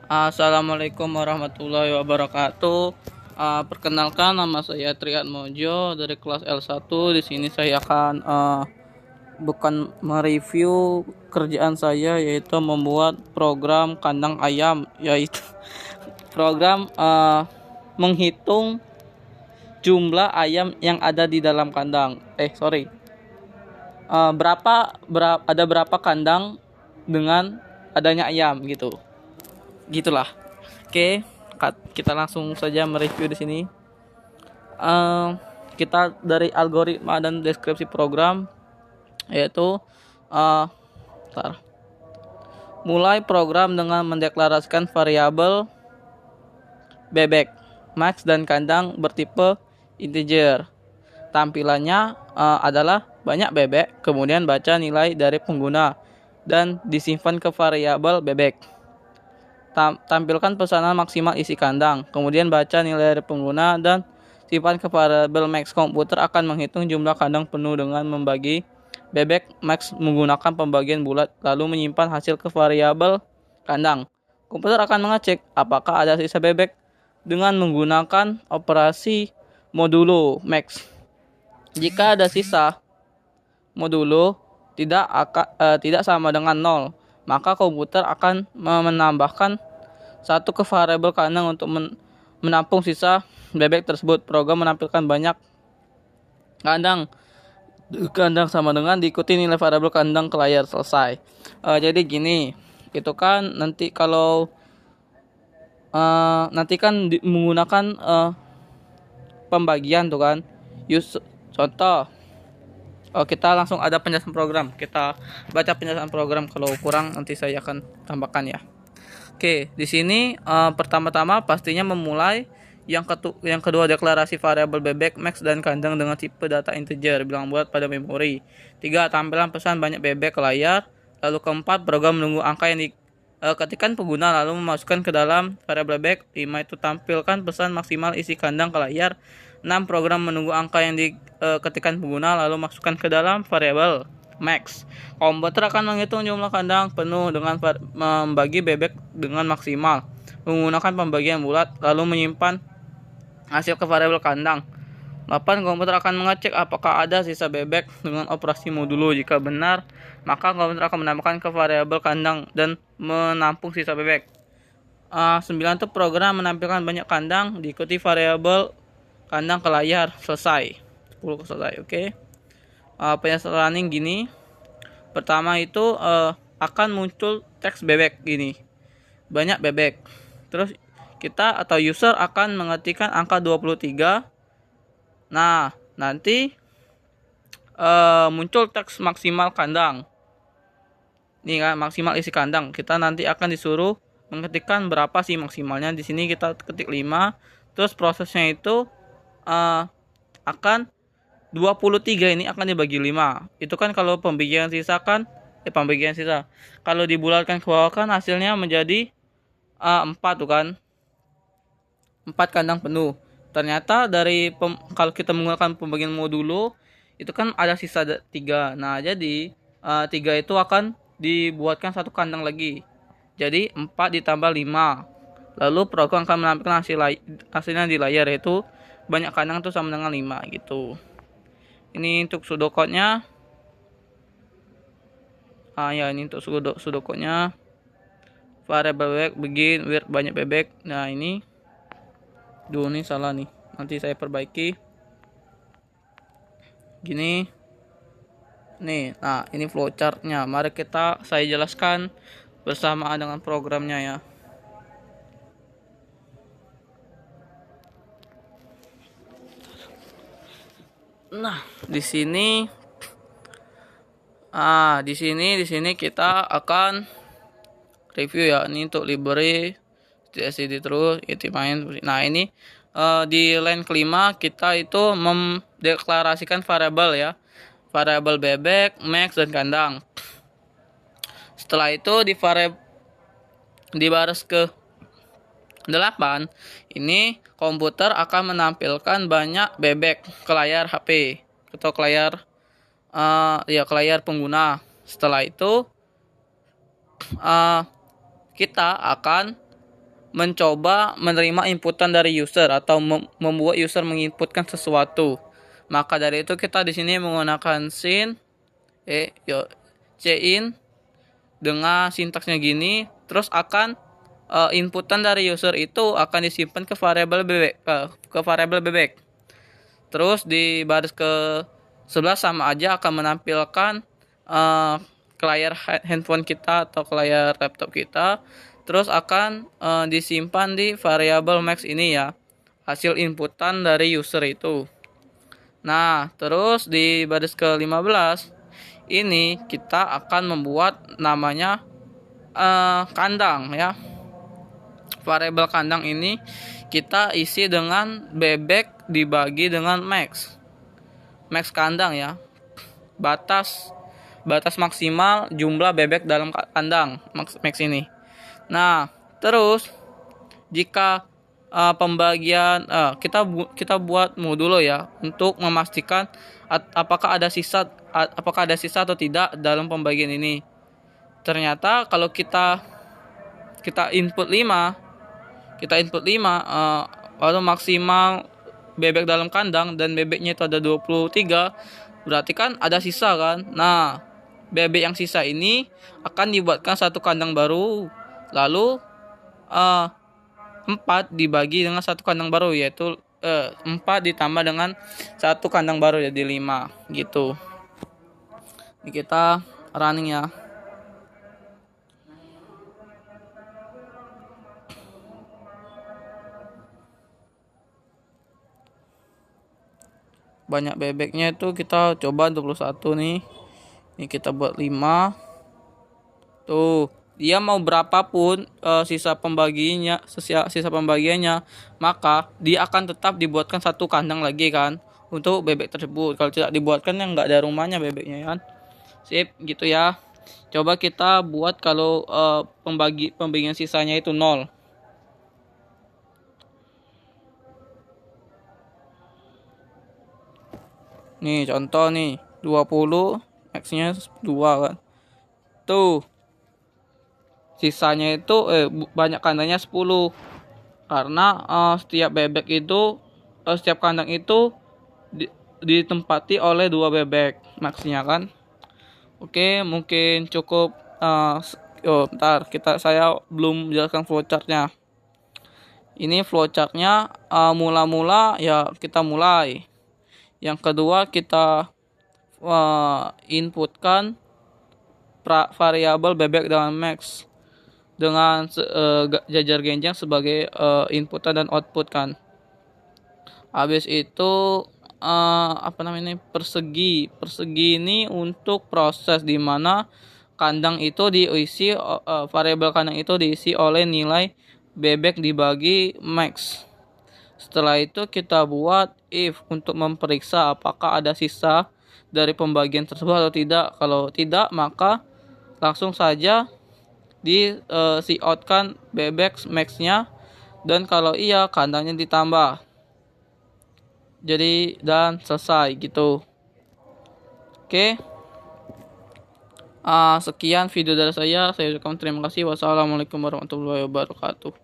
Assalamualaikum warahmatullahi wabarakatuh. Perkenalkan, nama saya Triat Mojo dari kelas L1. Di sini saya akan bukan mereview kerjaan saya, yaitu membuat program kandang ayam, yaitu program menghitung jumlah ayam yang ada di dalam kandang. Ada berapa kandang dengan adanya ayam gitu. Gitulah. Oke, kita langsung saja mereview di sini. Kita dari algoritma dan deskripsi program, yaitu mulai program dengan mendeklarasikan variabel bebek max dan kandang bertipe integer. Tampilannya adalah banyak bebek, kemudian baca nilai dari pengguna dan disimpan ke variabel bebek. Tampilkan pesanan maksimal isi kandang, kemudian baca nilai dari pengguna dan simpan ke variabel max. Komputer akan menghitung jumlah kandang penuh dengan membagi bebek max menggunakan pembagian bulat, lalu menyimpan hasil ke variabel kandang. Komputer akan mengecek apakah ada sisa bebek dengan menggunakan operasi modulo max. Jika ada sisa modulo tidak sama dengan 0, maka komputer akan menambahkan satu ke variabel kandang untuk menampung sisa bebek tersebut. Program menampilkan banyak kandang sama dengan diikuti nilai variabel kandang ke layar. Selesai. Jadi gini, itu kan nanti kalau menggunakan pembagian tuh kan. Contoh. Kita langsung ada penjelasan program. Kita baca penjelasan program, kalau kurang nanti saya akan tambahkan ya. Oke, di sini pertama-tama pastinya memulai yang kedua deklarasi variabel bebek max dan kandang dengan tipe data integer bilang bulat pada memori. 3. Tampilan pesan banyak bebek ke layar. Lalu keempat, program menunggu angka yang diketikkan pengguna lalu memasukkan ke dalam variabel bebek. 5. Itu tampilkan pesan maksimal isi kandang ke layar. 6. Program menunggu angka yang diketikkan pengguna lalu masukkan ke dalam variabel max. Komputer akan menghitung jumlah kandang penuh dengan membagi bebek dengan maksimal menggunakan pembagian bulat lalu menyimpan hasil ke variabel kandang. 8. Komputer akan mengecek apakah ada sisa bebek dengan operasi modulo. Jika benar, maka komputer akan menambahkan ke variabel kandang dan menampung sisa bebek. 9. Itu program menampilkan banyak kandang diikuti variabel kandang ke layar. Selesai. 10 selesai. Oke. Penjelasan gini. Pertama itu akan muncul teks bebek gini. Banyak bebek. Terus kita atau user akan mengetikkan angka 23. Nah, nanti muncul teks maksimal kandang. Ini kan maksimal isi kandang. Kita nanti akan disuruh mengetikkan berapa sih maksimalnya. Di sini kita ketik 5. Terus prosesnya itu akan 23 ini akan dibagi 5. Itu kan kalau pembagian sisa kan kalau dibulatkan ke bawah kan hasilnya menjadi 4 tuh kan. 4 kandang penuh. Ternyata kalau kita menggunakan pembagian modulo itu kan ada sisa 3. Nah, jadi 3 itu akan dibuatkan satu kandang lagi. Jadi 4 ditambah 5. Lalu program akan menampilkan hasilnya di layar, yaitu banyak kandang itu sama dengan 5 gitu. Ini untuk pseudocode-nya. Ini untuk pseudocode-nya. Variable bebek begin with banyak bebek. Nah, ini ini salah nih. Nanti saya perbaiki. Gini. Nih, nah ini flowchart-nya. Mari saya jelaskan bersamaan dengan programnya ya. Nah, di sini kita akan review ya. Ini untuk library std terus itu main. Nah, ini di line kelima kita itu mendeklarasikan variabel ya. Variabel bebek, max dan kandang. Setelah itu di baris ke 8 ini komputer akan menampilkan banyak bebek ke layar HP atau ke layar pengguna. Setelah itu kita akan mencoba menerima inputan dari user atau membuat user menginputkan sesuatu. Maka dari itu kita di sini menggunakan cin dengan sintaksnya gini, terus akan inputan dari user itu akan disimpan ke variabel bebek. Terus di baris ke 11 sama aja akan menampilkan ke layar handphone kita atau ke layar laptop kita. Terus akan disimpan di variabel max ini ya, hasil inputan dari user itu. Nah, terus di baris ke-15 ini kita akan membuat namanya kandang ya. Variabel kandang ini kita isi dengan bebek dibagi dengan max. Max kandang ya. Batas maksimal jumlah bebek dalam kandang max ini. Nah, terus jika pembagian kita buat modulo ya untuk memastikan apakah ada sisa atau tidak dalam pembagian ini. Ternyata kalau kita input 5 lalu maksimal bebek dalam kandang dan bebeknya itu ada 23, berarti kan ada sisa kan. Nah, bebek yang sisa ini akan dibuatkan satu kandang baru, lalu 4 dibagi dengan satu kandang baru, yaitu 4 ditambah dengan satu kandang baru jadi 5 gitu. Ini kita running ya. Banyak bebeknya itu kita coba 21 nih. Ini kita buat 5. Tuh, dia mau berapapun sisa pembagiannya, maka dia akan tetap dibuatkan satu kandang lagi kan untuk bebek tersebut. Kalau tidak dibuatkan yang nggak ada rumahnya bebeknya kan. Sip, gitu ya. Coba kita buat kalau pembagian sisanya itu 0. Nih contoh nih 20 X-nya 2 kan. Tuh. Sisanya itu banyak kandangnya 10. Karena setiap bebek itu setiap kandang itu ditempati oleh 2 bebek maksnya kan. Oke, mungkin cukup bentar saya belum jelaskan flowchartnya. Ini flowchartnya mula-mula ya kita mulai. Yang kedua kita inputkan variabel bebek dengan max dengan jajar genjang sebagai input dan output kan. Habis itu persegi ini untuk proses di mana kandang itu diisi variabel kandang itu diisi oleh nilai bebek dibagi max. Setelah itu kita buat if untuk memeriksa apakah ada sisa dari pembagian tersebut atau tidak. Kalau tidak, maka langsung saja di outkan bebek max-nya, dan kalau iya kandangnya ditambah. Jadi dan selesai gitu. Oke. Sekian video dari saya ucapkan terima kasih. Wassalamualaikum warahmatullahi wabarakatuh.